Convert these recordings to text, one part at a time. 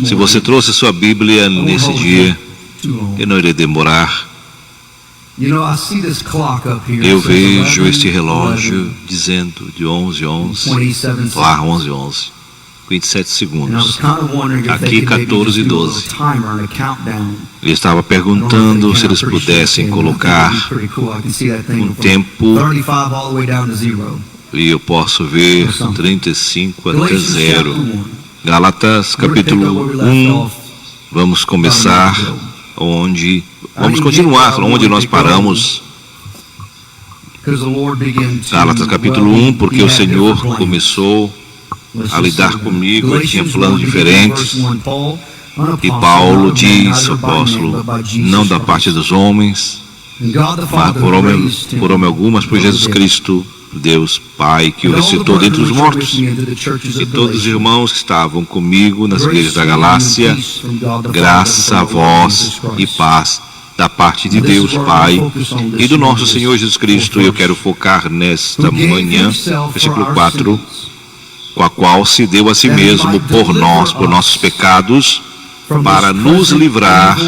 Se você trouxe sua Bíblia nesse dia, eu não irei demorar. Eu vejo este relógio dizendo de 11:11, lá 11:11, 27 segundos. Aqui 14:12. Ele estava perguntando se eles pudessem colocar um tempo, e eu posso ver 35 até 0. Gálatas capítulo 1, vamos começar vamos continuar onde nós paramos. Gálatas capítulo 1, porque o Senhor começou a lidar comigo, eu tinha planos diferentes. E Paulo diz, apóstolo, não da parte dos homens, mas por homem algum, mas por Jesus Cristo, Deus Pai, que o ressuscitou dentre os mortos. E todos os irmãos que estavam comigo nas igrejas da Galácia, graça a vós e paz da parte de Deus Pai e do nosso Senhor Jesus Cristo. Eu quero focar nesta manhã, versículo 4, com a qual se deu a si mesmo por nós, por nossos pecados, para nos livrar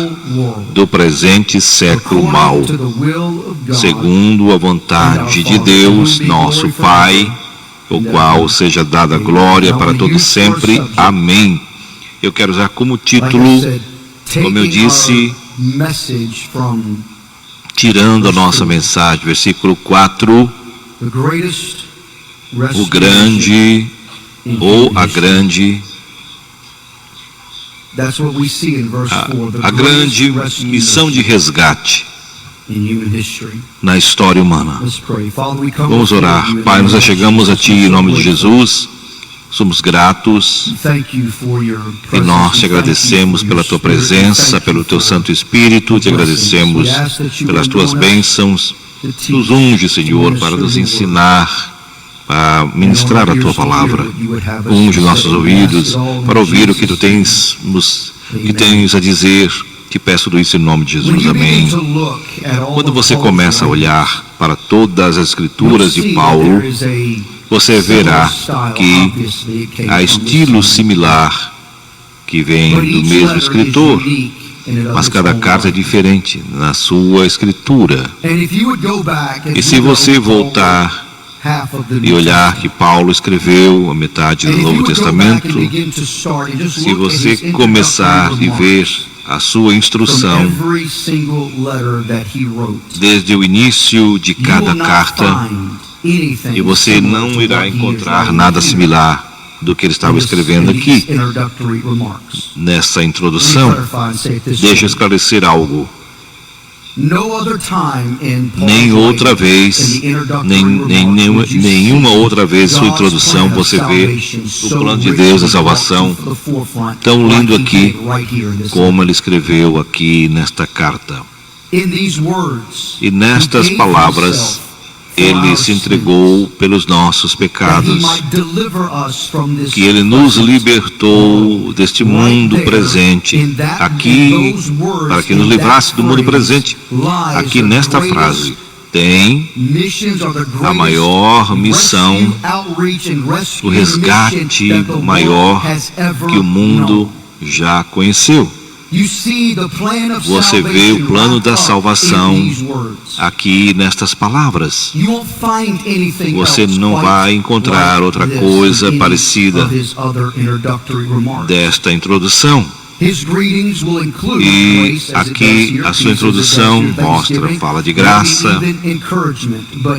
do presente século mau, segundo a vontade de Deus, nosso Pai, o qual seja dada glória para todos sempre. Amém. Eu quero usar como título, como eu disse, tirando a nossa mensagem, versículo 4, o grande ou a grande missão de resgate na história humana. Vamos orar. Pai, nós chegamos a Ti em nome de Jesus. Somos gratos e nós te agradecemos pela Tua presença, pelo Teu Santo Espírito. Te agradecemos pelas Tuas bênçãos. Nos unge, Senhor, para nos ensinar a ministrar a Tua palavra. Unge nossos ouvidos para ouvir o que Tu tens a dizer. Te peço tudo isso em nome de Jesus. Amém. Quando você começa a olhar para todas as escrituras de Paulo, você verá que há estilo similar que vem do mesmo escritor, mas cada carta é diferente na sua escritura. E se você voltar e olhar que Paulo escreveu a metade do Novo Testamento, se você começar a ver a sua instrução desde o início de cada carta, e você não irá encontrar nada similar do que ele estava escrevendo aqui nessa introdução. Deixa eu esclarecer algo. Nenhuma outra vez sua introdução você vê o plano de Deus da salvação tão lindo aqui como ele escreveu aqui nesta carta. E nestas palavras ele se entregou pelos nossos pecados, que ele nos libertou deste mundo presente, aqui, para que nos livrasse do mundo presente. Aqui nesta frase tem a maior missão, o resgate maior que o mundo já conheceu. Você vê o plano da salvação aqui nestas palavras. Você não vai encontrar outra coisa parecida desta introdução. E aqui a sua introdução fala de graça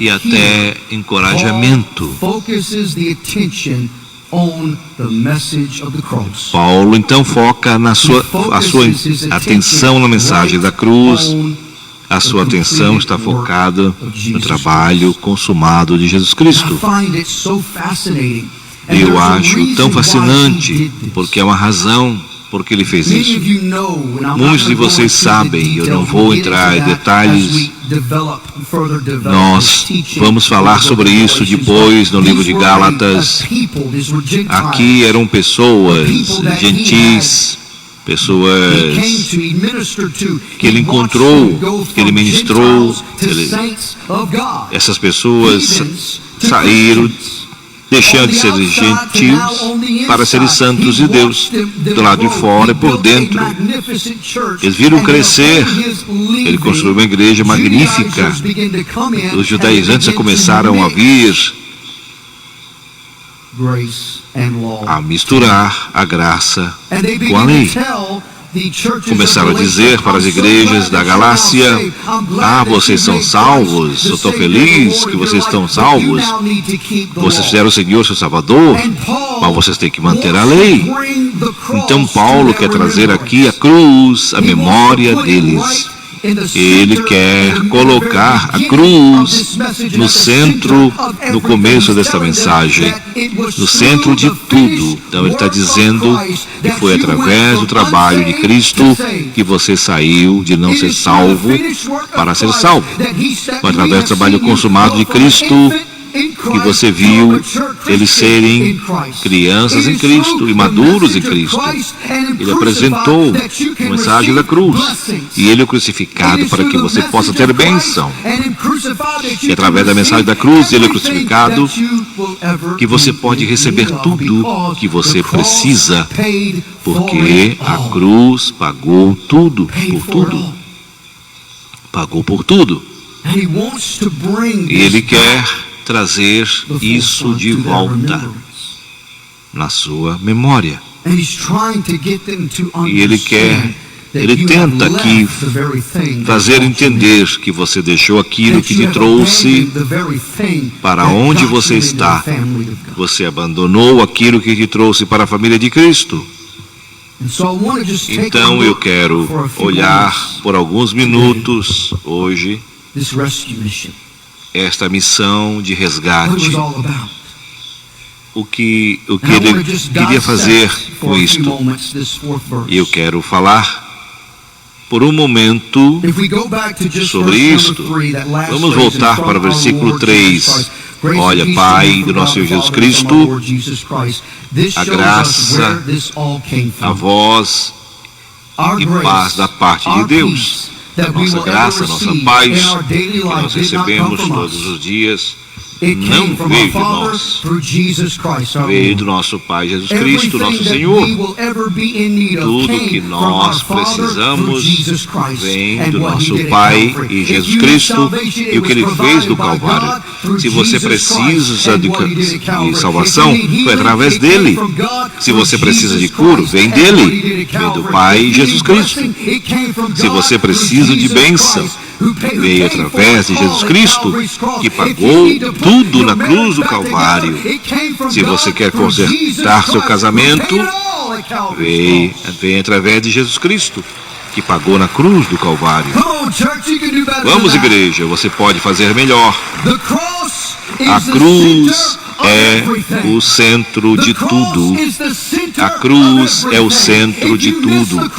e até encorajamento. Paulo então foca a sua atenção na mensagem da cruz. A sua atenção está focada no trabalho consumado de Jesus Cristo. E eu acho tão fascinante, porque é uma razão porque ele fez isso. Muitos de vocês sabem, eu não vou entrar em detalhes. Nós vamos falar sobre isso depois no livro de Gálatas. Aqui eram pessoas gentis, pessoas que ele encontrou, que ele ministrou. Essas pessoas saíram deixando de ser gentios para serem santos de Deus, do lado de fora e por dentro. Eles viram crescer. Ele construiu uma igreja magnífica. Os judaizantes já começaram a vir a misturar a graça com a lei. Começaram a dizer para as igrejas da Galácia: vocês são salvos, eu estou feliz que vocês estão salvos, vocês fizeram o Senhor seu Salvador, mas vocês têm que manter a lei. Então Paulo quer trazer aqui a cruz, a memória deles. Ele quer colocar a cruz no centro, no começo desta mensagem, no centro de tudo. Então ele está dizendo que foi através do trabalho de Cristo que você saiu de não ser salvo para ser salvo. Foi através do trabalho consumado de Cristo que você viu eles serem crianças em Cristo e maduros em Cristo. Ele apresentou a mensagem da cruz e ele é crucificado para que você possa ter bênção. E através da mensagem da cruz, ele é crucificado, que você pode receber tudo que você precisa, porque a cruz pagou tudo, por tudo. Pagou por tudo. E ele quer trazer isso de volta na sua memória. E ele tenta aqui fazer entender que você deixou aquilo que te trouxe para onde você está. Você abandonou aquilo que te trouxe para a família de Cristo. Então eu quero olhar por alguns minutos hoje esta missão de resgate, o que ele queria fazer com isto. E eu quero falar por um momento sobre isto. Vamos voltar para o versículo 3. Olha, Pai do nosso Senhor Jesus Cristo, a graça, a voz e paz da parte de Deus. A nossa graça, a nossa paz, que nós recebemos todos os dias, não veio de nós, veio do nosso Pai Jesus Cristo, nosso Senhor. Tudo que nós precisamos vem do nosso Pai e Jesus Cristo e o que Ele fez do Calvário. Se você precisa de salvação, foi através dele. Se você precisa de cura, vem dele, vem do Pai e Jesus Cristo. Se você precisa de bênção, veio através de Jesus Cristo, que pagou tudo na cruz do Calvário. Se você quer consertar seu casamento, vem através de Jesus Cristo, que pagou na cruz do Calvário. Vamos, igreja, você pode fazer melhor. A cruz é o centro de tudo. A cruz é o centro de tudo.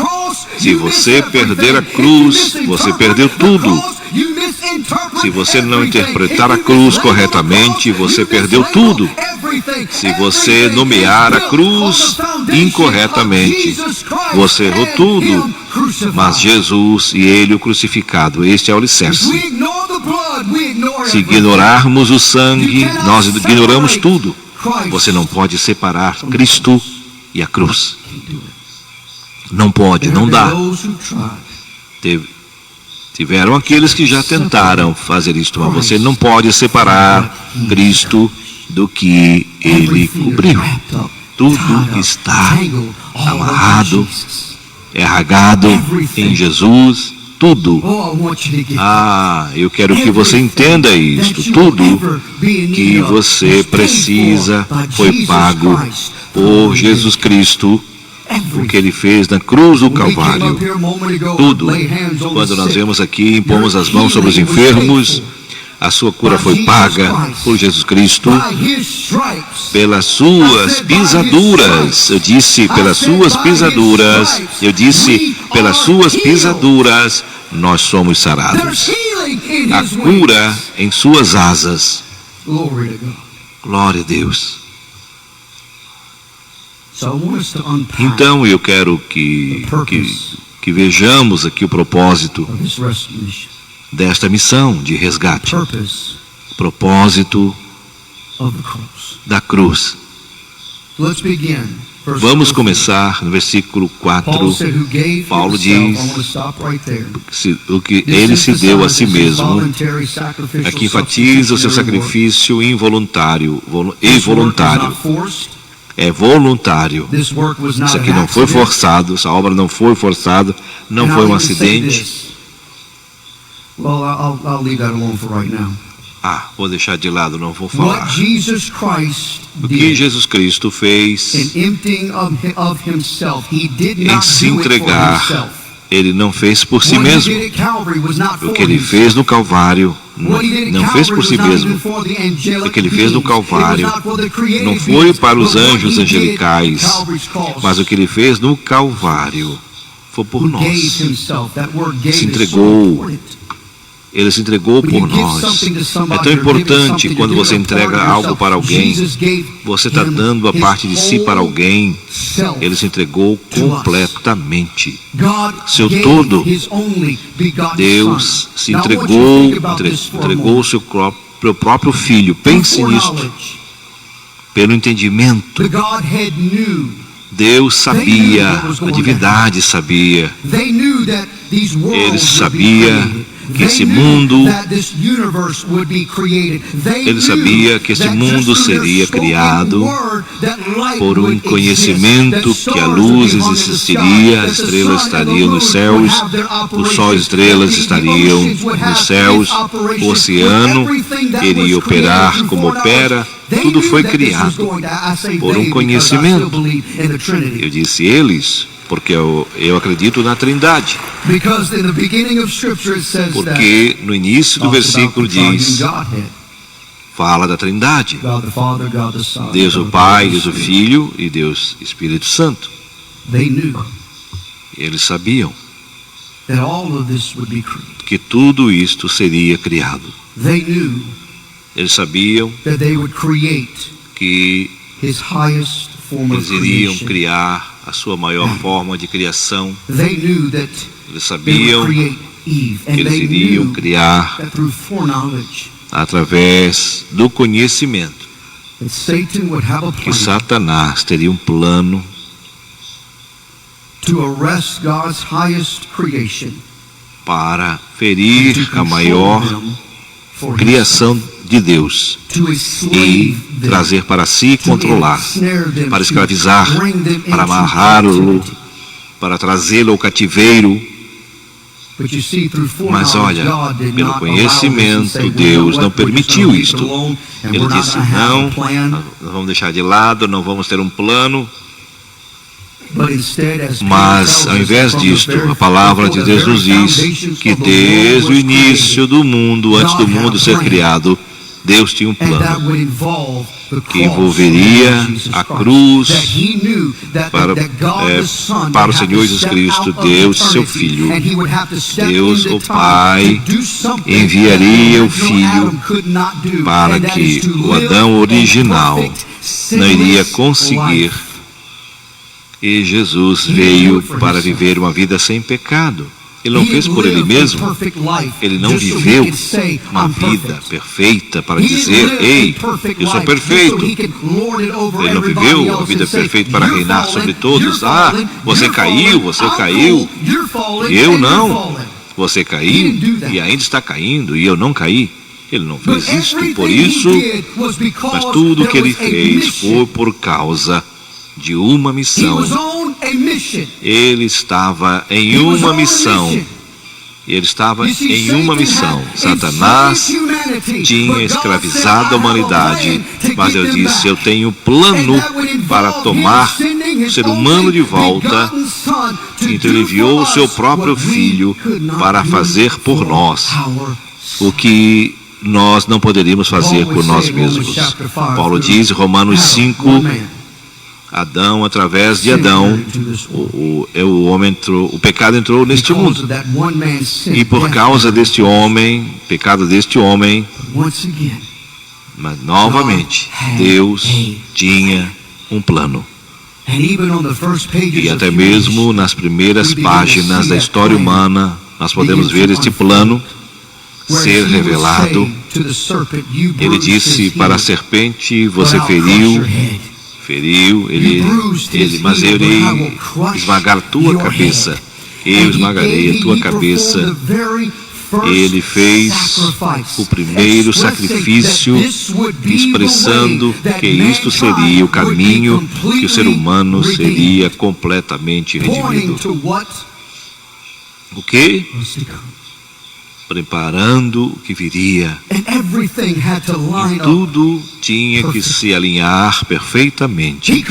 Se você perder a cruz, você perdeu tudo. Se você não interpretar a cruz corretamente, você perdeu tudo. Se você nomear a cruz incorretamente, você errou tudo. Mas Jesus e Ele o crucificado, este é o alicerce. Se ignorarmos o sangue, nós ignoramos tudo. Você não pode separar Cristo e a cruz. Não pode, não dá. Tiveram aqueles que já tentaram fazer isto, mas você não pode separar Cristo do que Ele cobriu. Tudo está amarrado, regado em Jesus, tudo. Eu quero que você entenda isto. Tudo que você precisa foi pago por Jesus Cristo, o que Ele fez na cruz do Calvário. Tudo. Quando nós vemos aqui, impomos as mãos sobre os enfermos, a sua cura foi paga por Jesus Cristo, pelas suas pisaduras. Eu disse, pelas suas pisaduras. Eu disse, pelas suas pisaduras, nós somos sarados. A cura em suas asas. Glória a Deus. Então eu quero que vejamos aqui o propósito desta missão de resgate. Propósito da cruz. Vamos começar no versículo 4. Paulo diz que ele se deu a si mesmo. Aqui enfatiza o seu sacrifício involuntário e voluntário. É voluntário. Isso aqui não foi forçado, essa obra não foi forçada, não foi um acidente. Vou deixar de lado, não vou falar. O que Jesus Cristo fez em se entregar, ele não fez por si mesmo. O que ele fez no Calvário, não fez por si mesmo. O que ele fez no Calvário não foi para os anjos angelicais, mas o que ele fez no Calvário foi por nós. Se entregou. Ele se entregou por nós. É tão importante quando você entrega algo para alguém, você está dando a parte de si para alguém. Ele se entregou completamente. Seu todo. Deus se entregou o seu próprio Filho. Pense nisto. Pelo entendimento. Deus sabia, a divindade sabia. Ele sabia que esse mundo, ele sabia que esse mundo seria criado por um conhecimento que a luz existiria, as estrelas estariam nos céus, o sol e as estrelas estariam nos céus, o oceano iria operar como opera, tudo foi criado por um conhecimento. Eu disse eles, porque eu acredito na Trindade. Porque no início do versículo diz, fala da Trindade. Deus o Pai, Deus o Filho e Deus Espírito Santo. Eles sabiam que tudo isto seria criado. Eles sabiam que eles iriam criar a sua maior forma de criação. Eles sabiam que eles iriam criar através do conhecimento, que Satanás teria um plano para ferir a maior criação de Deus e trazer para si e controlar, para escravizar, para amarrá-lo, para trazê-lo ao cativeiro. Mas olha, pelo conhecimento, Deus não permitiu isto. Ele disse, não, nós vamos deixar de lado, não vamos ter um plano. Mas, ao invés disto, a palavra de Deus nos diz que desde o início do mundo, antes do mundo ser criado, Deus tinha um plano que envolveria a cruz para o Senhor Jesus Cristo, Deus, seu Filho. Deus, o Pai, enviaria o Filho para que o Adão original não iria conseguir. E Jesus veio para viver uma vida sem pecado. Ele não fez por ele mesmo. Ele não viveu uma vida perfeita para dizer, ei, eu sou perfeito. Ele não viveu uma vida perfeita para reinar sobre todos. Você caiu. Eu não. Você caiu e ainda está caindo e eu não caí. Ele não fez isto por isso, mas tudo o que ele fez foi por causa de uma missão. Ele estava em uma missão. Satanás tinha escravizado a humanidade, mas Deus disse, eu tenho plano para tomar o ser humano de volta. Então ele enviou o seu próprio Filho para fazer por nós o que nós não poderíamos fazer por nós mesmos. Paulo diz em Romanos 5, Adão, através de Adão, o pecado entrou neste mundo. E por causa deste homem, pecado deste homem, mas novamente, Deus tinha um plano. E até mesmo nas primeiras páginas da história humana, nós podemos ver este plano ser revelado, ele disse para a serpente: você feriu, mas eu irei esmagar a tua cabeça, eu esmagarei a tua cabeça. Ele fez o primeiro sacrifício, expressando que isto seria o caminho que o ser humano seria completamente redimido. O quê? Preparando o que viria. E tudo tinha que se alinhar perfeitamente.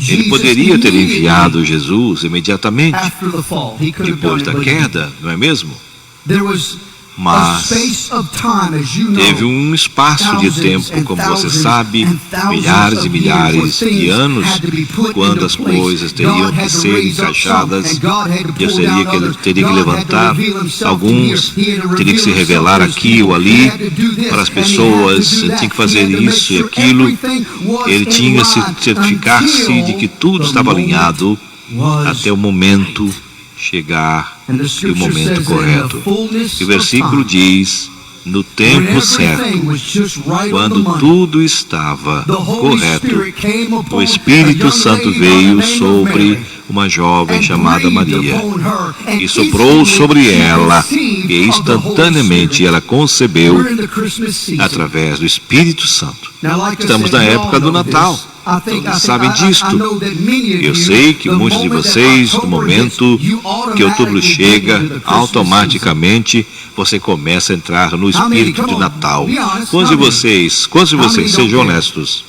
Ele poderia ter enviado Jesus imediatamente depois da queda, não é mesmo? Mas teve um espaço de tempo, como você sabe, milhares e milhares de anos, quando as coisas teriam que ser encaixadas. Deus teria que levantar alguns, teria que se revelar aqui ou ali para as pessoas, tinha que fazer isso e aquilo. Ele tinha que certificar-se de que tudo estava alinhado até o momento chegar e o momento correto. E o versículo diz: no tempo certo, quando tudo estava correto, o Espírito Santo veio sobre uma jovem chamada Maria e soprou sobre ela, e instantaneamente ela concebeu através do Espírito Santo. Estamos na época do Natal. Todos sabem disto. Eu sei que muitos de vocês, no momento que outubro chega, automaticamente você começa a entrar no espírito de Natal. Quantos de vocês, sejam honestos,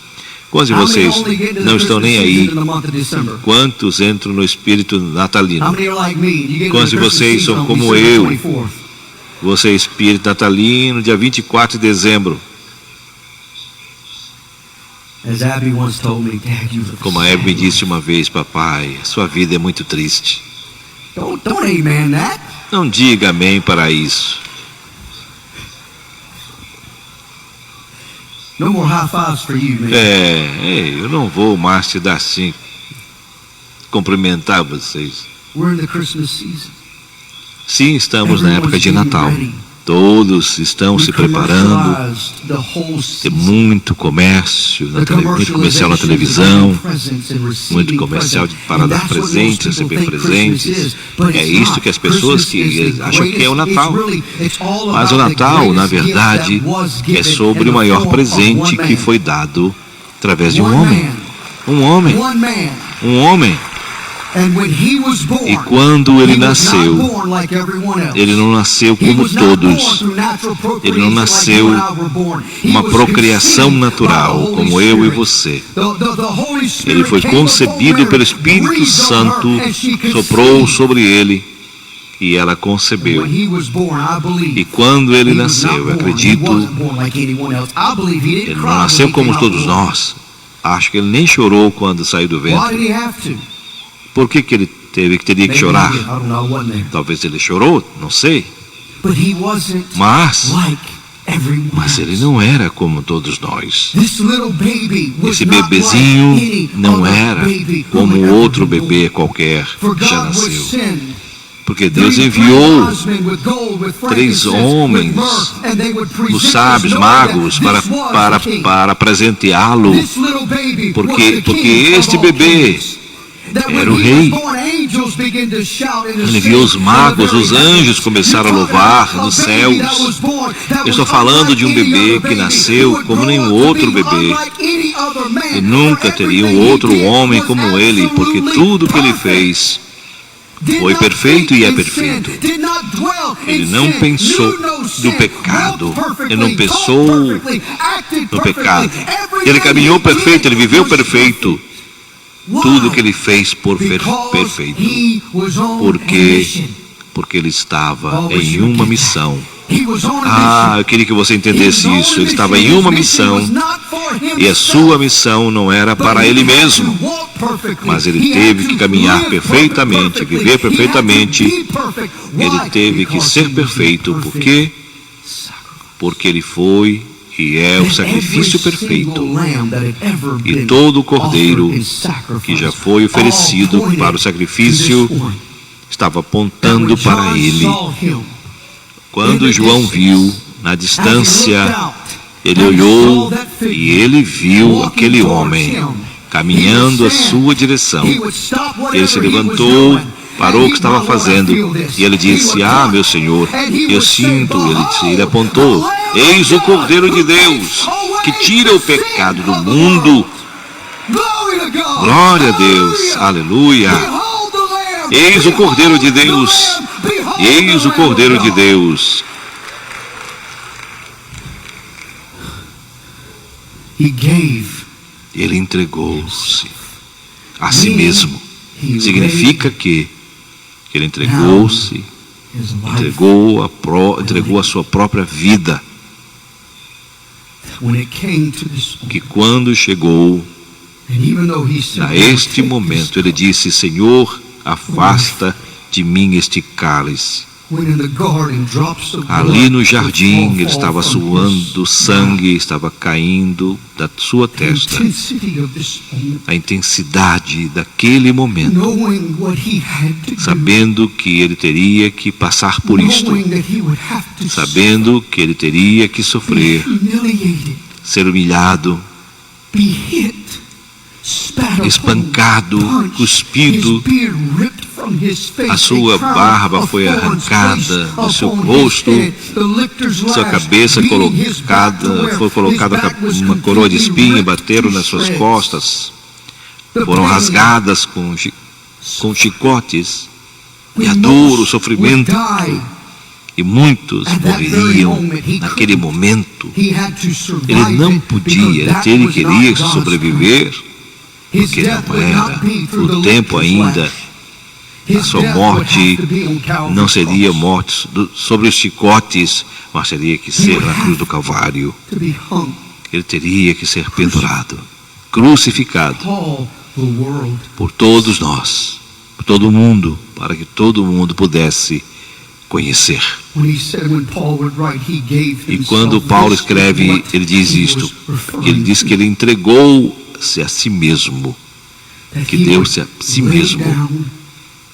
quantos de vocês não estão nem aí? Quantos entram no espírito natalino? Quantos de vocês são como eu? Você é espírito natalino, dia 24 de dezembro. Como a Abby me disse uma vez: papai, sua vida é muito triste. Não diga amém para isso. Eu não vou mais te dar assim, cumprimentar vocês. Sim, estamos na época de Natal. Todos estão se preparando. Tem muito comércio, muito comercial na televisão, muito comercial para dar presentes, receber presentes. É isto que as pessoas que acham que é o Natal. Mas o Natal, na verdade, é sobre o maior presente que foi dado através de um homem. Um homem. E quando ele nasceu, ele não nasceu como todos. Ele não nasceu uma procriação natural, como eu e você. Ele foi concebido pelo Espírito Santo, soprou sobre ele e ela concebeu. E quando ele nasceu, eu acredito, ele não nasceu como todos nós. Acho que ele nem chorou quando saiu do ventre. Por que ele teria que chorar? Talvez ele chorou, não sei. Mas ele não era como todos nós. Esse bebezinho não era como outro bebê qualquer que já nasceu. Porque Deus enviou 3 homens, os sábios, magos, para presenteá-lo. Porque este bebê era o rei. Ele viu os magos, os anjos começaram a louvar nos céus. Eu estou falando de um bebê que nasceu como nenhum outro bebê. E nunca teria um outro homem como ele, porque tudo que ele fez foi perfeito e é perfeito. Ele não pensou no pecado. Ele não pensou no pecado. Ele caminhou perfeito, ele viveu perfeito. Tudo que ele fez por perfeito. Porque ele estava em uma missão. Eu queria que você entendesse isso. Ele estava em uma missão. E a sua missão não era para ele mesmo. Mas ele teve que caminhar perfeitamente, viver perfeitamente. Ele teve que ser perfeito. Por quê? Porque ele foi e é o sacrifício perfeito. E todo o cordeiro que já foi oferecido para o sacrifício estava apontando para ele. Quando João viu na distância, ele olhou e ele viu aquele homem caminhando à sua direção. Ele se levantou, parou o que estava fazendo e ele disse: "Ah, meu Senhor, eu sinto." Ele apontou: "Eis o Cordeiro de Deus que tira o pecado do mundo." Glória a Deus, aleluia. Eis o Cordeiro de Deus, eis o Cordeiro de Deus. Ele entregou-se a si mesmo. Significa que ele entregou-se, entregou a sua própria vida. Que quando chegou a este momento, ele disse: "Senhor, afasta de mim este cálice." Ali no jardim, ele estava suando sangue, estava caindo da sua testa. A intensidade daquele momento, sabendo que ele teria que passar por isto, sabendo que ele teria que sofrer, ser humilhado, espancado, cuspido, a sua barba foi arrancada do seu rosto, sua cabeça foi colocada uma coroa de espinho, bateram nas suas costas, foram rasgadas com chicotes, e a dor, o sofrimento, e muitos morreriam naquele momento. Ele não podia, ele queria sobreviver, porque não era o tempo ainda. A sua morte não seria morte sobre os chicotes, mas teria que ser na cruz do Calvário. Ele teria que ser pendurado, crucificado por todos nós, por todo o mundo, para que todo mundo pudesse conhecer. E quando Paulo escreve, ele diz isto, ele diz que ele entregou-se a si mesmo, que deu-se a si mesmo.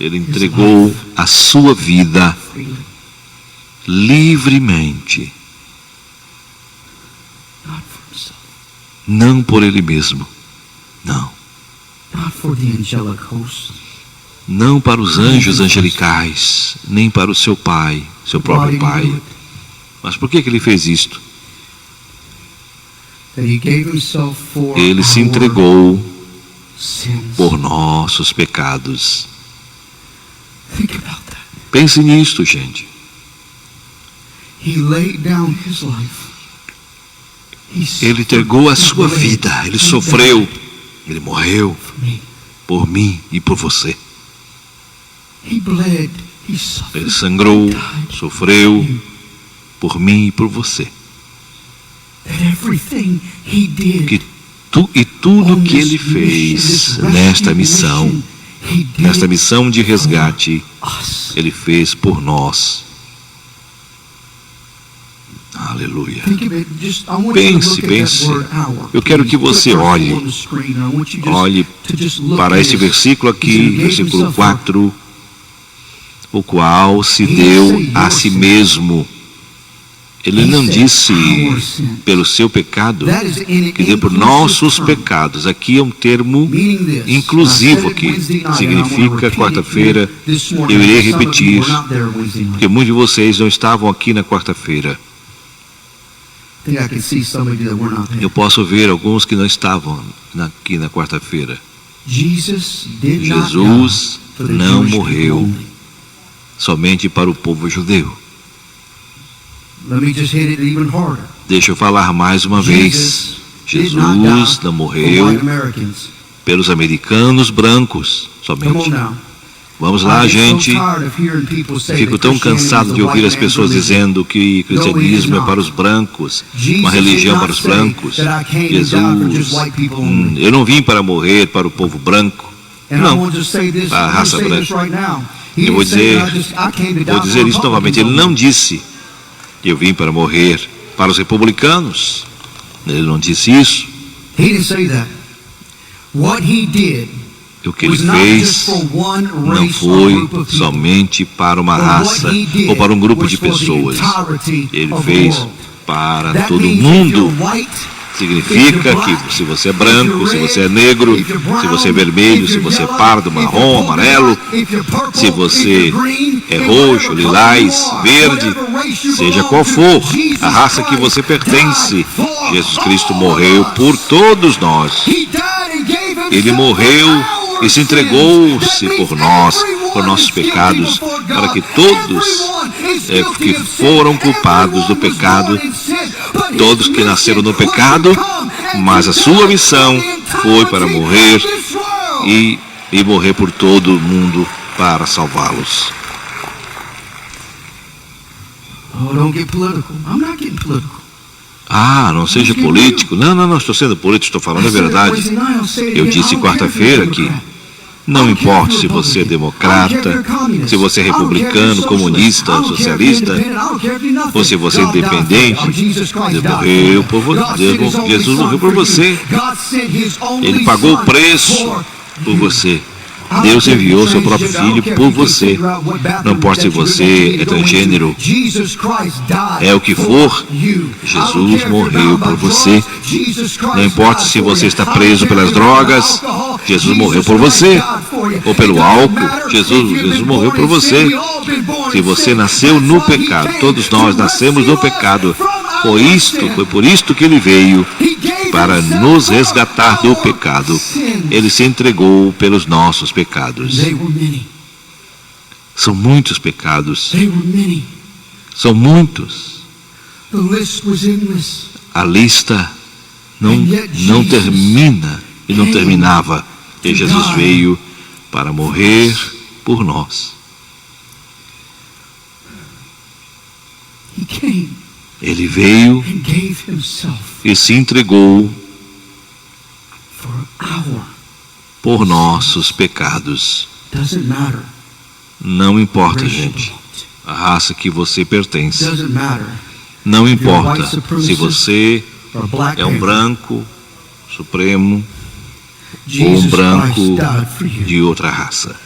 Ele entregou a sua vida livremente, não por ele mesmo, não para os anjos angelicais, nem para o seu pai, seu próprio pai. Mas por que ele fez isto? Ele se entregou por nossos pecados. Pense nisto, gente. Ele entregou a sua vida, ele sofreu, ele morreu por mim e por você. Ele sangrou, sofreu por mim e por você. E tudo que ele fez nesta missão de resgate, ele fez por nós. Aleluia. Pense. Eu quero que você olhe para este versículo aqui, versículo 4, o qual se deu a si mesmo. Ele não disse pelo seu pecado, que deu por nossos pecados. Aqui é um termo inclusivo aqui. Significa, quarta-feira, eu irei repetir, porque muitos de vocês não estavam aqui na quarta-feira. Eu posso ver alguns que não estavam aqui na quarta-feira. Jesus não morreu somente para o povo judeu. Deixa eu falar mais uma vez. Jesus não morreu pelos americanos brancos somente. Vamos lá, gente. Fico tão cansado de ouvir as pessoas dizendo que cristianismo é para os brancos, uma religião para os brancos. Jesus, eu não vim para morrer para o povo branco, não, para a raça branca. Eu vou dizer isso novamente. Ele não disse: eu vim para morrer para os republicanos. Ele não disse isso. O que ele fez não foi somente para uma raça ou para um grupo de pessoas. Ele fez para todo mundo. Significa que se você é branco, se você é negro, se você é vermelho, se você é pardo, marrom, amarelo, se você é roxo, lilás, verde, seja qual for a raça que você pertence, Jesus Cristo morreu por todos nós. Ele morreu e se entregou-se por nós, por nossos pecados, para que todos que foram culpados do pecado, todos que nasceram no pecado, mas a sua missão foi para morrer e morrer por todo o mundo para salvá-los. Não seja político. Não estou sendo político, estou falando a verdade. Eu disse quarta-feira que não importa se você é democrata, se você é republicano, comunista, socialista, ou se você é independente, Jesus morreu por você. Ele pagou o preço por você. Deus enviou seu próprio Filho por você. Não importa se você é transgênero, é o que for, Jesus morreu por você. Não importa se você está preso pelas drogas, Jesus morreu por você. Ou pelo álcool, Jesus morreu por você. Se você nasceu no pecado, todos nós nascemos no pecado. Foi por isto que ele veio, para nos resgatar do pecado. Ele se entregou pelos nossos pecados. São muitos pecados. São muitos. A lista não termina e não terminava. E Jesus veio para morrer por nós. Ele veio e se entregou por nossos pecados. Não importa, gente, a raça que você pertence. Não importa se você é um branco supremo ou um branco de outra raça.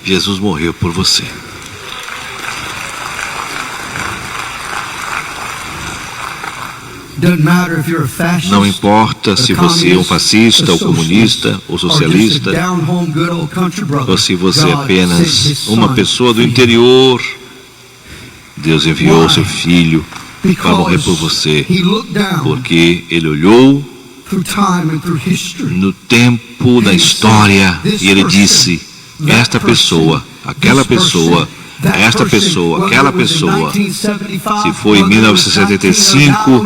Jesus morreu por você. Não importa se você é um fascista, ou comunista, ou socialista, ou se você é apenas uma pessoa do interior. Deus enviou seu Filho para morrer por você, porque Ele olhou no tempo da história e Ele disse: esta pessoa, aquela pessoa, esta pessoa, aquela pessoa, se foi em 1975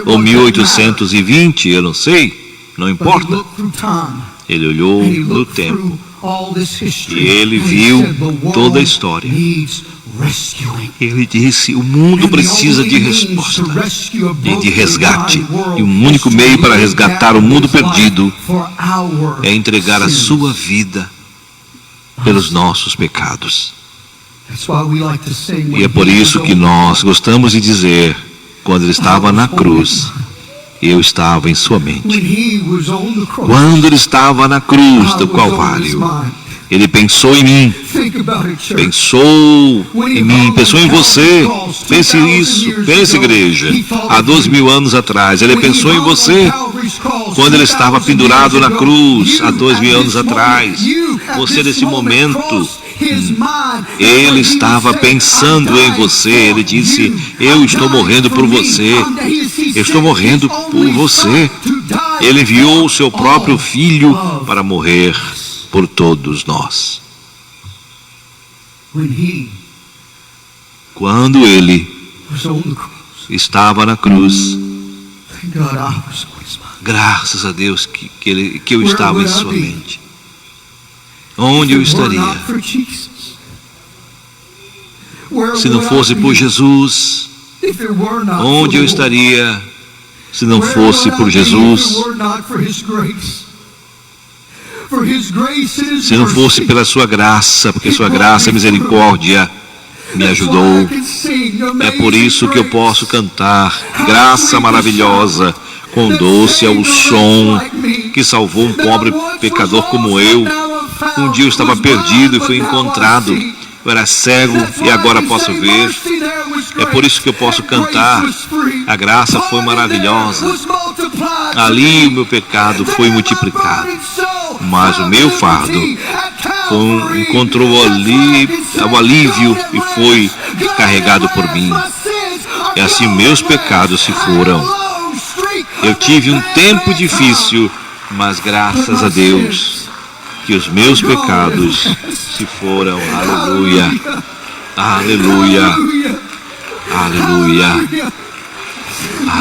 ou 1820, eu não sei, não importa. Ele olhou no tempo e ele viu toda a história. Ele disse: o mundo precisa de resposta e de resgate. E o único meio para resgatar o mundo perdido é entregar a sua vida pelos nossos pecados. E é por isso que nós gostamos de dizer, quando ele estava na cruz, eu estava em sua mente. Quando ele estava na cruz do Calvário, ele pensou em mim, pensou em você. Pense isso, pense, igreja. Há 2.000 anos atrás, ele pensou em você. Quando ele estava pendurado na cruz, há 2.000 anos atrás, você nesse momento, ele estava pensando em você. Ele disse: eu estou morrendo por você. Eu estou morrendo por você. Ele enviou o seu próprio Filho para morrer por todos nós. Quando ele estava na cruz, graças a Deus que eu estava em sua mente. Onde eu estaria se não fosse por Jesus? Onde eu estaria se não fosse por Jesus? Se não fosse pela sua graça, porque sua graça e misericórdia me ajudou. É por isso que eu posso cantar: graça maravilhosa, Quão doce é o som que salvou um pobre pecador como eu. Um dia eu estava perdido e fui encontrado. Eu era cego e agora posso ver. É por isso que eu posso cantar. A graça foi maravilhosa. Ali o meu pecado foi multiplicado. Mas o meu fardo encontrou o alívio e foi carregado por mim. E assim meus pecados se foram. Eu tive um tempo difícil, mas graças a Deus que os meus pecados se foram. Aleluia, aleluia, aleluia,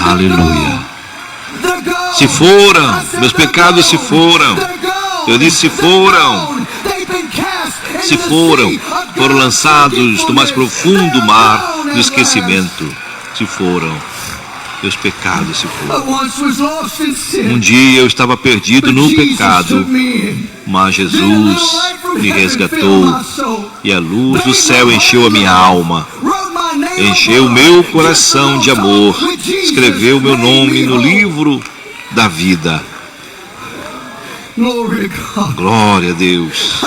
aleluia. Se foram, meus pecados se foram. Eu disse se foram. Se foram lançados no mais profundo mar do esquecimento. Se foram. Meus pecados se foram. Um dia eu estava perdido no pecado, mas Jesus me resgatou e a luz do céu encheu a minha alma, encheu o meu coração de amor, escreveu meu nome no livro da vida. Glória a Deus.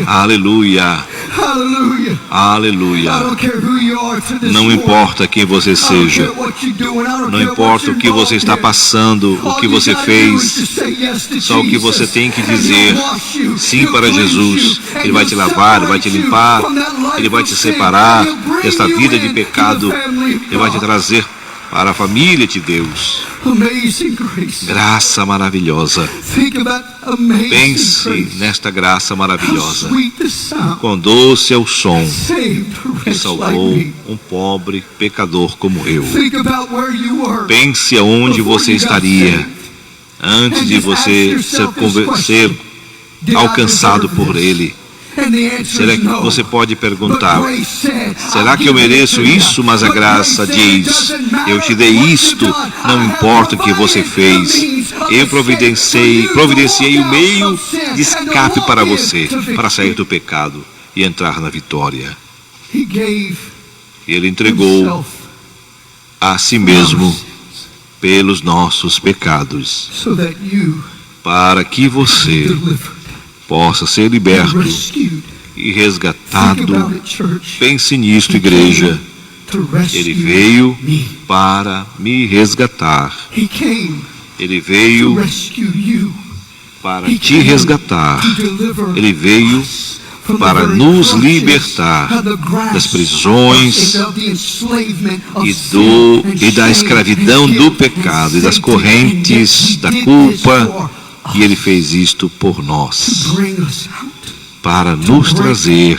Aleluia. Aleluia. Não importa quem você seja, não importa o que você está passando, o que você fez, só o que você tem que dizer sim para Jesus. Ele vai te lavar, Ele vai te limpar, Ele vai te separar desta vida de pecado, Ele vai te trazer para a família de Deus. Graça maravilhosa. Pense nesta graça maravilhosa. Quão doce é o som que salvou um pobre pecador como eu. Pense aonde você estaria antes de você ser alcançado por Ele. Será que você pode perguntar: será que eu mereço isso? Mas a graça diz: eu te dei isto, não importa o que você fez. Eu providenciei o meio de escape para você, para sair do pecado e entrar na vitória. Ele entregou a si mesmo pelos nossos pecados, para que você possa ser liberto e resgatado. Pense nisto, igreja. Ele veio para me resgatar. Ele veio para te resgatar. Ele veio para nos libertar das prisões e da escravidão do pecado e das correntes da culpa. E Ele fez isto por nós, para nos trazer,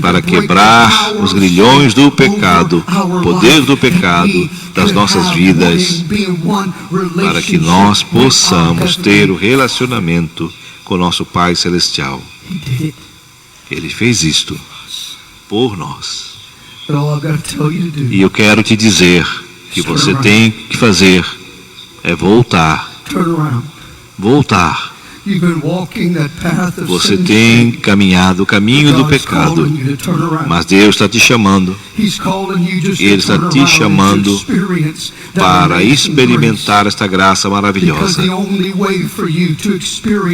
para quebrar os grilhões do pecado, o poder do pecado das nossas vidas, para que nós possamos ter o relacionamento com nosso Pai Celestial. Ele fez isto por nós. E eu quero te dizer que você tem que fazer é voltar. Voltar. Você tem caminhado o caminho do pecado, mas Deus está te chamando. Ele está te chamando para experimentar esta graça maravilhosa.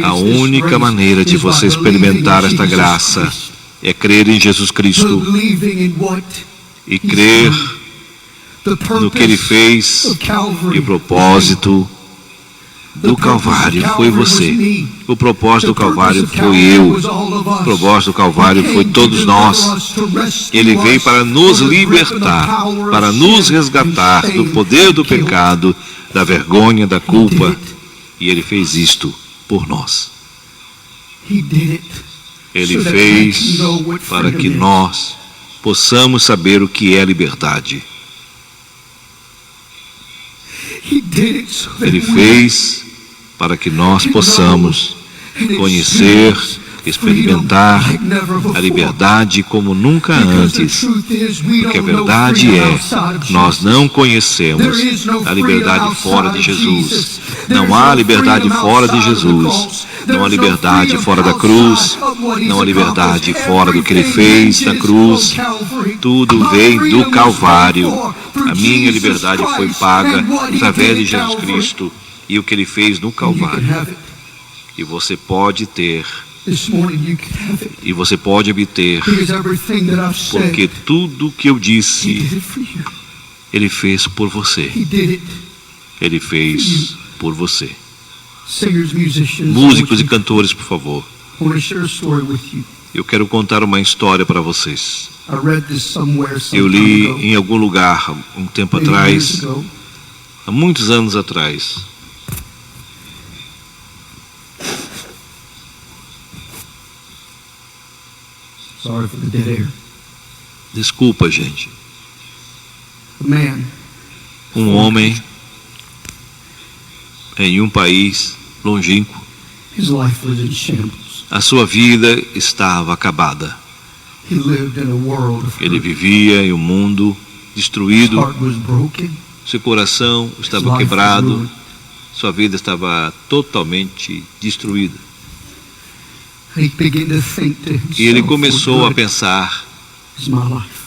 A única maneira de você experimentar esta graça é crer em Jesus Cristo e crer no que Ele fez e o propósito do Calvário foi você. O propósito do Calvário foi eu. O propósito do Calvário foi todos nós. Ele veio para nos libertar, para nos resgatar do poder do pecado, da vergonha, da culpa. E Ele fez isto por nós. Ele fez para que nós possamos saber o que é liberdade. Ele fez para que nós possamos conhecer experimentar a liberdade como nunca antes. Porque a verdade é, nós não conhecemos a liberdade fora de Jesus. Não há liberdade fora de Jesus. Não há liberdade fora da cruz. Não há liberdade fora do que Ele fez na cruz. Tudo vem do Calvário. A minha liberdade foi paga através de Jesus Cristo e o que Ele fez no Calvário. E você pode ter. E você pode obter, porque tudo que eu disse, Ele fez por você. Ele fez por você. Músicos e cantores, por favor. Eu quero contar uma história para vocês. Eu li em algum lugar, um tempo atrás, há muitos anos atrás. Sorry for the dead air. Desculpa, gente. Um homem em um país longínquo. His life was in shambles. A sua vida estava acabada. He lived in a world of Ele hurt. vivia em um mundo destruído. His heart was broken. Seu coração estava quebrado. Sua vida estava totalmente destruída. He began to think to himself, E ele começou a pensar: is my life.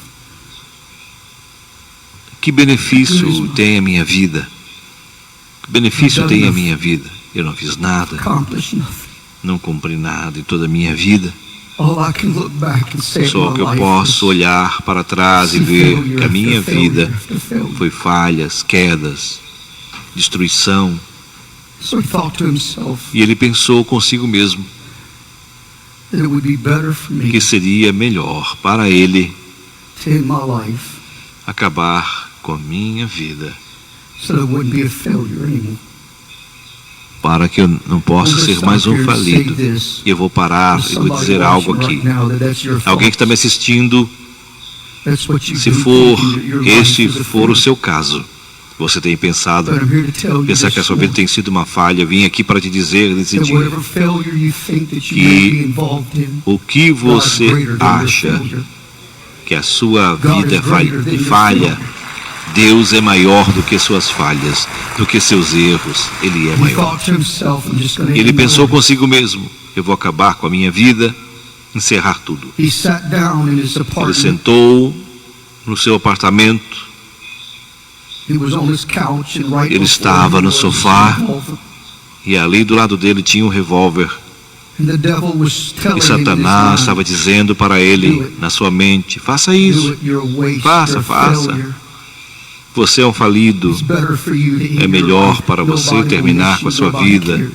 que benefício tem a minha vida? Que benefício tem a minha vida? Eu não fiz nada, Accomplished nothing. não cumpri nada em toda a minha vida. All I can look back and say Só my que eu life posso was olhar para trás e ver que a minha vida foi falhas, quedas, destruição. So he thought to himself E ele pensou consigo mesmo that it would be better for me que seria melhor para ele to end my life acabar com a minha vida, so that it wouldn't be a failure anymore. para que eu não possa ser mais um falido. E eu vou parar e vou dizer algo aqui. Alguém que está me assistindo, se for este for o seu caso, você tem pensado, pensar que a sua vida tem sido uma falha, eu vim aqui para te dizer nesse dia que o que você acha que a sua vida falha, Deus é maior do que suas falhas, do que seus erros. Ele é maior. Ele pensou consigo mesmo: eu vou acabar com a minha vida, encerrar tudo. Ele sentou no seu apartamento. Ele estava no sofá e ali do lado dele tinha um revólver. E Satanás estava dizendo para ele, na sua mente: faça isso, faça. Você é um falido. É melhor para você terminar com a sua vida.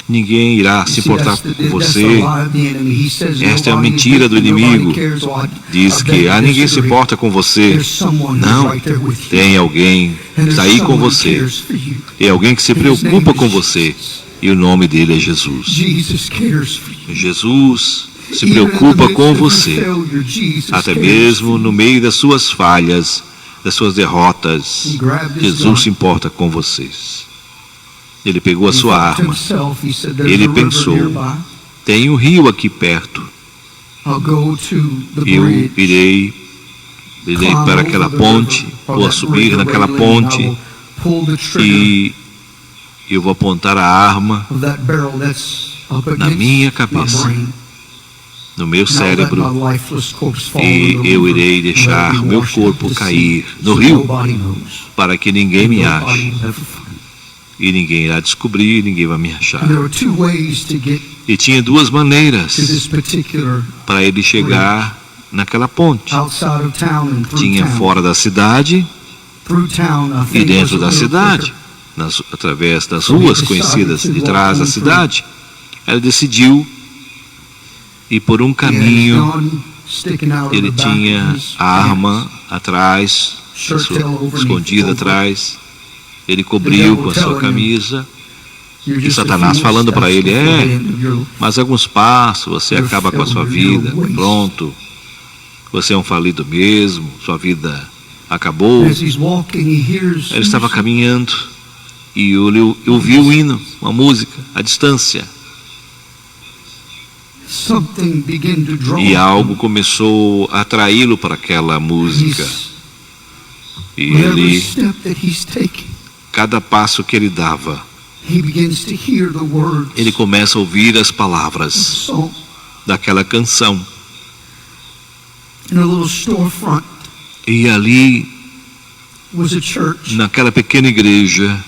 Ninguém irá se importar com você. Esta é a mentira do inimigo. Diz que ninguém se importa com você. Não, tem alguém que está aí com você. É alguém que se preocupa com você. E o nome dele é Jesus. Jesus se preocupa com você. Até mesmo no meio das suas falhas, das suas derrotas, Jesus se importa com vocês. Ele pegou a sua arma. Ele pensou: tem um rio aqui perto. Eu irei para aquela ponte, vou subir naquela ponte e eu vou apontar a arma na minha cabeça, no meu cérebro, e eu irei deixar meu corpo cair no rio para que ninguém me ache. E ninguém irá descobrir, ninguém vai me achar. E tinha duas maneiras para ele chegar naquela ponte. Tinha fora da cidade e dentro da cidade, através das ruas conhecidas de trás da cidade. Ele decidiu ir por um caminho. Ele tinha a arma atrás, escondida atrás. Ele cobriu com a sua camisa. E Satanás falando para ele: mas alguns passos você acaba com a sua vida. Pronto. Você é um falido mesmo. Sua vida acabou. Ele estava caminhando e ouviu o hino, uma música, à distância. Something began to draw E algo começou a atraí-lo para aquela música. E every ele, step that he's taking, cada passo que ele dava, he begins to hear the words ele começa a ouvir as of the palavras song. daquela canção. In a little storefront E ali, was a church, naquela pequena igreja,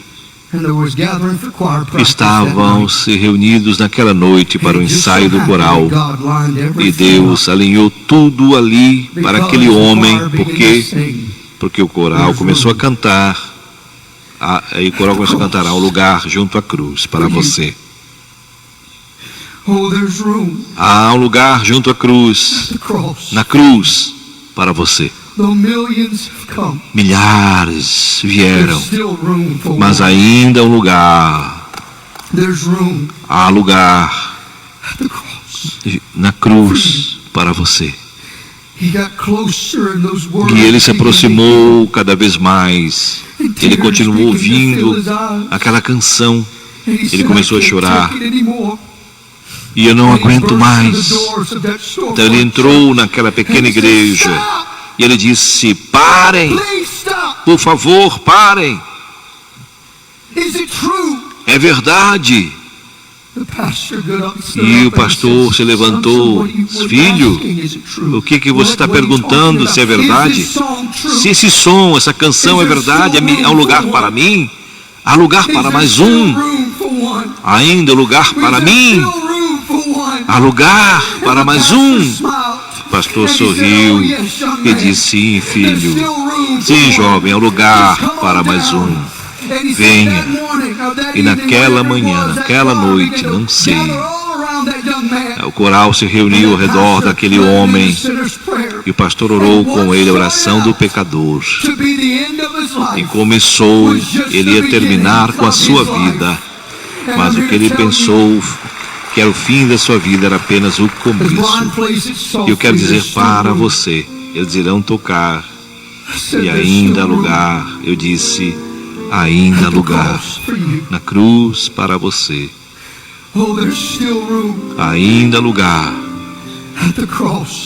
and there was gathering for choir practice that estavam night. se reunidos naquela noite para o And it just so ensaio do happened coral. that God lined E everything Deus up alinhou tudo ali para because aquele the homem, choir began to porque sing. o coral começou a cantar, e o coral começou a cantar: há um lugar junto à cruz para você. Oh, there's room Há um lugar junto à cruz, at the cross. na cruz, para você. Though millions have come, Milhares vieram, there's still room for mas one. ainda há um lugar, There's room há lugar at the cross. na cruz para você. He got closer and those words E ele se began to aproximou cada vez mais. And Ele tears continuou began to fill ouvindo his eyes. aquela canção. And he said, começou a "I can't chorar. take it anymore." E eu não And he aguento burst mais. through the doors of that storefront Então ele entrou naquela and pequena he said, igreja. "Stop! E ele disse: parem, Please stop! por favor, parem. Is it true?" É verdade. The pastor got up and stood E o up and pastor said, se levantou: "Son, what are you filho, asking? Is it true? o que você está What are you perguntando? talking Se é about? verdade? Is this song true? Se esse som, essa canção é verdade, há um lugar para mim. Há lugar Is para there mais still um. room for one? Ainda lugar para Is there mim. still room for one? Há lugar para And the mais pastor um. smiled. O pastor And he said, sorriu "Oh, yes, young e man. disse: sim, There's filho. still room for Sim, one. jovem, há lugar Just come para on mais down." um. And he said, Venha. "That morning, or that E evening, naquela wherever it manhã, was, that naquela choir noite, began to não sei, gather all around that young man. o coral se reuniu ao redor daquele homem e o pastor orou com ele a oração do pecador. E começou, ele ia terminar com a sua vida, mas o que ele pensou que era o fim da sua vida era apenas o começo. E eu quero dizer para você, eles irão tocar, e ainda há lugar. Eu disse: ainda há lugar na cruz para você. Ainda há lugar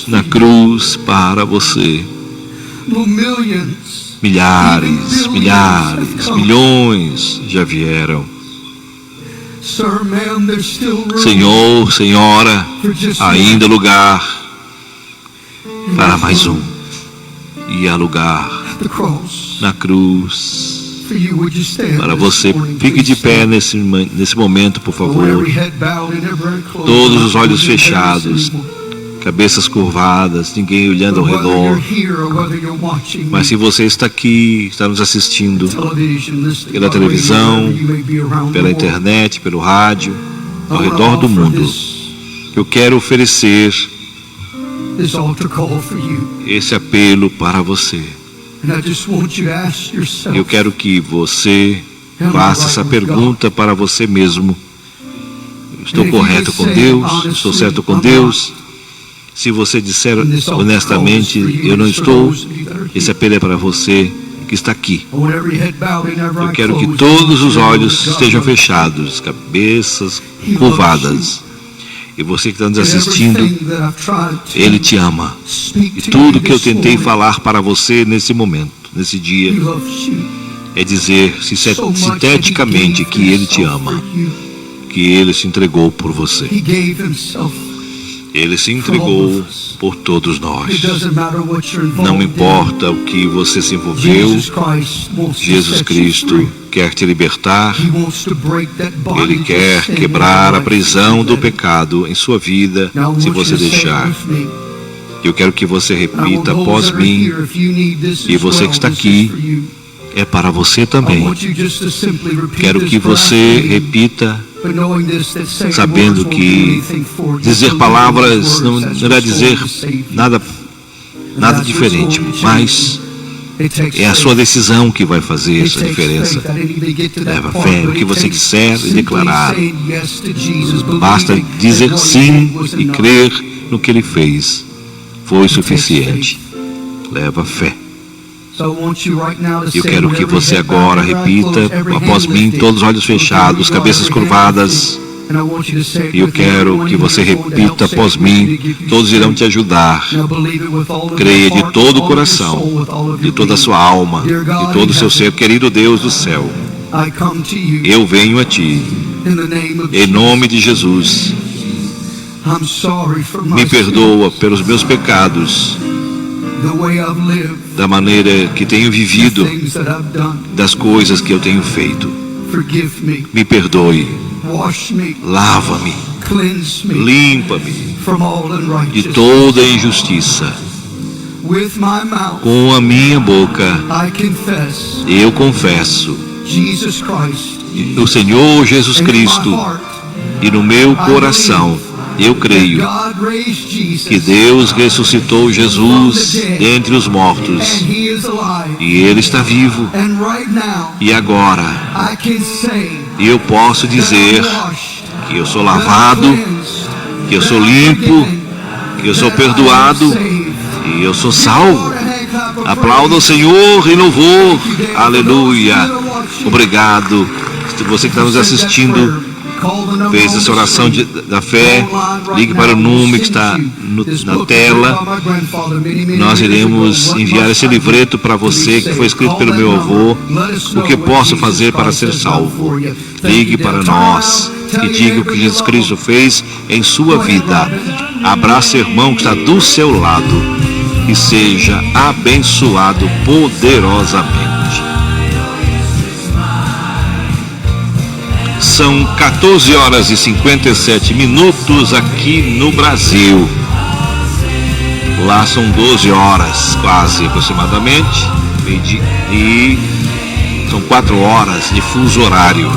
na cruz para você. Milhares, milhares, milhões já vieram. Senhor, senhora, ainda há lugar para mais um. E há lugar na cruz para você. Fique de pé nesse momento, por favor. Todos os olhos fechados, cabeças curvadas, ninguém olhando ao redor. Mas se você está aqui, está nos assistindo pela televisão, pela internet, pelo rádio, ao redor do mundo, eu quero oferecer esse apelo para você. Eu quero que você faça essa pergunta para você mesmo: estou correto com Deus? Estou certo com Deus? Se você disser honestamente: eu não estou, esse apelo é para você que está aqui. Eu quero que todos os olhos estejam fechados, cabeças curvadas. E você que está nos assistindo, Ele te ama. E tudo que eu tentei falar para você nesse momento, nesse dia, é dizer sinteticamente que Ele te ama, que Ele se entregou por você. Ele se entregou por todos nós. Não importa o que você se envolveu, Jesus Cristo quer te libertar. Ele quer quebrar a prisão do pecado em sua vida, se você deixar. Eu quero que você repita após mim, e você que está aqui, é para você também. Quero que você repita, sabendo que dizer palavras não irá dizer nada diferente, mas é a sua decisão que vai fazer essa diferença. Leva fé, o que você disser e declarar. Basta dizer sim e crer no que Ele fez. Foi suficiente. Leva fé. Eu quero que você agora repita após mim, todos os olhos fechados, cabeças curvadas. E eu quero que você repita após mim. Todos irão te ajudar. Creia de todo o coração, de toda a sua alma, de todo o seu ser. Querido Deus do céu, eu venho a Ti, em nome de Jesus. Me perdoa pelos meus pecados, da maneira que tenho vivido, das coisas que eu tenho feito. Me perdoe, lava-me, limpa-me de toda injustiça. Com a minha boca eu confesso o Senhor Jesus Cristo, e no meu coração eu creio que Deus ressuscitou Jesus dentre os mortos, e Ele está vivo. E agora eu posso dizer que eu sou lavado, que eu sou limpo, que eu sou perdoado e eu sou salvo. Aplauda o Senhor em louvor. Aleluia. Obrigado. Você que está nos assistindo, fez essa oração da fé, ligue para o número que está na tela. Nós iremos enviar esse livreto para você, que foi escrito pelo meu avô. O que posso fazer para ser salvo? Ligue para nós e diga o que Jesus Cristo fez em sua vida. Abraça o irmão que está do seu lado e seja abençoado poderosamente. São 14 horas e 57 minutos aqui no Brasil. Lá são 12 horas, quase aproximadamente, e são 4 horas de fuso horário,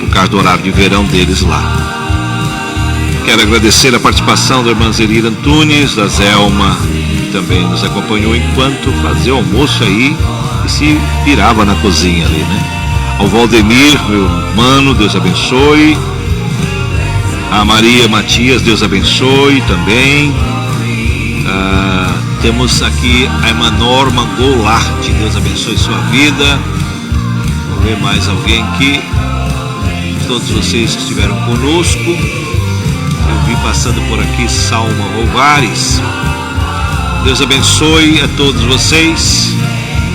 por causa do horário de verão deles lá. Quero agradecer a participação da irmã Zelira Antunes, da Zelma, que também nos acompanhou enquanto fazia o almoço aí e se virava na cozinha ali, né? Ao Valdemir, meu mano, Deus abençoe. A Maria Matias, Deus abençoe também. Temos aqui a irmã Norma Goulart, Deus abençoe sua vida. Vou ver mais alguém aqui. Todos vocês que estiveram conosco. Eu vi passando por aqui Salma Rovares. Deus abençoe a todos vocês.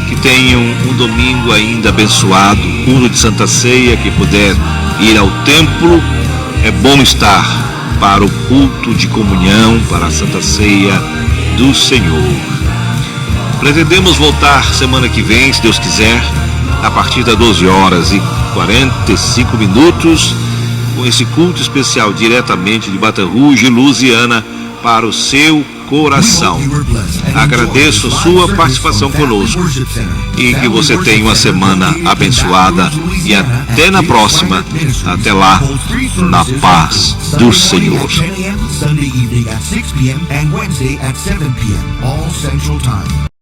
Que tenham um domingo ainda abençoado, culto de Santa Ceia. Que puder ir ao templo, é bom estar para o culto de comunhão, para a Santa Ceia do Senhor. Pretendemos voltar semana que vem, se Deus quiser, a partir das 12 horas e 45 minutos, com esse culto especial diretamente de Baton Rouge, Louisiana, para o seu coração. Agradeço sua participação conosco e que você tenha uma semana abençoada e até na próxima. Até lá, na paz do Senhor.